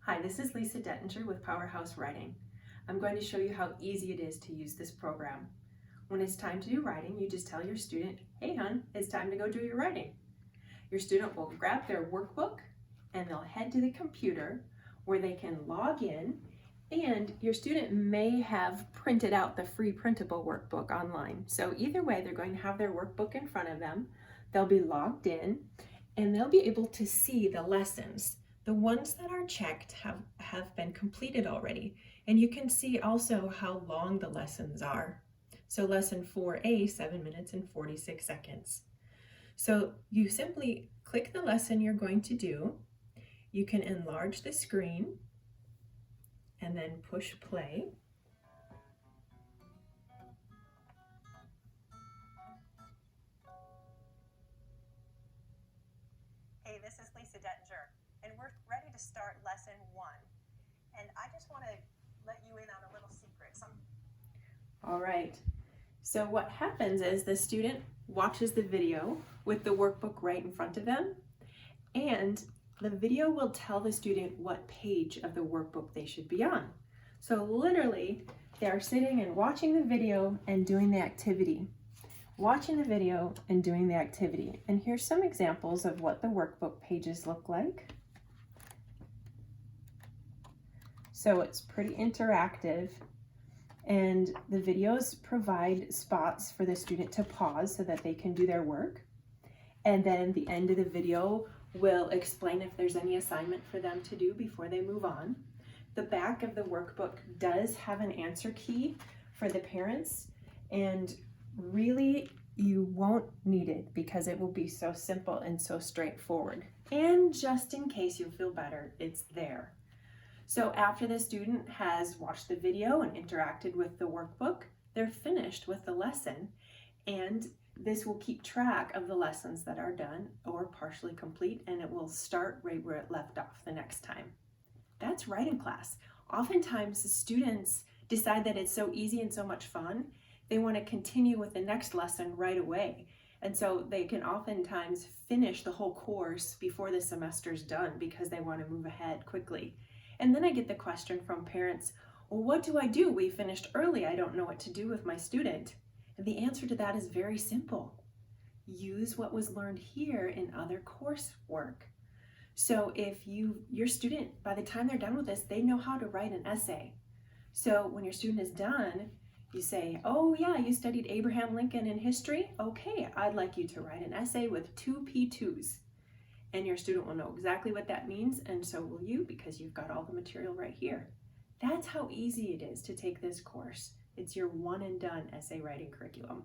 Hi, this is Lisa Dettinger with PowerHouse Writing. I'm going to show you how easy it is to use this program. When it's time to do writing, you just tell your student, "Hey hon, it's time to go do your writing." Your student will grab their workbook and they'll head to the computer where they can log in, and your student may have printed out the free printable workbook online. So either way, they're going to have their workbook in front of them. They'll be logged in and they'll be able to see the lessons. The ones that are checked have been completed already. And you can see also how long the lessons are. So lesson 4A, 7 minutes and 46 seconds. So you simply click the lesson you're going to do. You can enlarge the screen and then push play. Hey, this is Lisa Dettinger, and we're ready to start lesson 1. And I just want to let you in on a little secret. All right. So what happens is the student watches the video with the workbook right in front of them, and the video will tell the student what page of the workbook they should be on. So literally, they're sitting and watching the video and doing the activity. Watching the video and doing the activity. And here's some examples of what the workbook pages look like. So it's pretty interactive, and the videos provide spots for the student to pause so that they can do their work. And then the end of the video will explain if there's any assignment for them to do before they move on. The back of the workbook does have an answer key for the parents, and really you won't need it because it will be so simple and so straightforward. And just in case you feel better, it's there. So after the student has watched the video and interacted with the workbook, they're finished with the lesson, and this will keep track of the lessons that are done or partially complete, and it will start right where it left off the next time. That's writing class. Oftentimes the students decide that it's so easy and so much fun, they want to continue with the next lesson right away. And so they can oftentimes finish the whole course before the semester's done because they want to move ahead quickly. And then I get the question from parents, well, what do I do? We finished early. I don't know what to do with my student. And the answer to that is very simple. Use what was learned here in other coursework. So if your student, by the time they're done with this, they know how to write an essay. So when your student is done, you say, oh yeah, you studied Abraham Lincoln in history? Okay, I'd like you to write an essay with 2 P2s. And your student will know exactly what that means, and so will you, because you've got all the material right here. That's how easy it is to take this course. It's your one and done essay writing curriculum.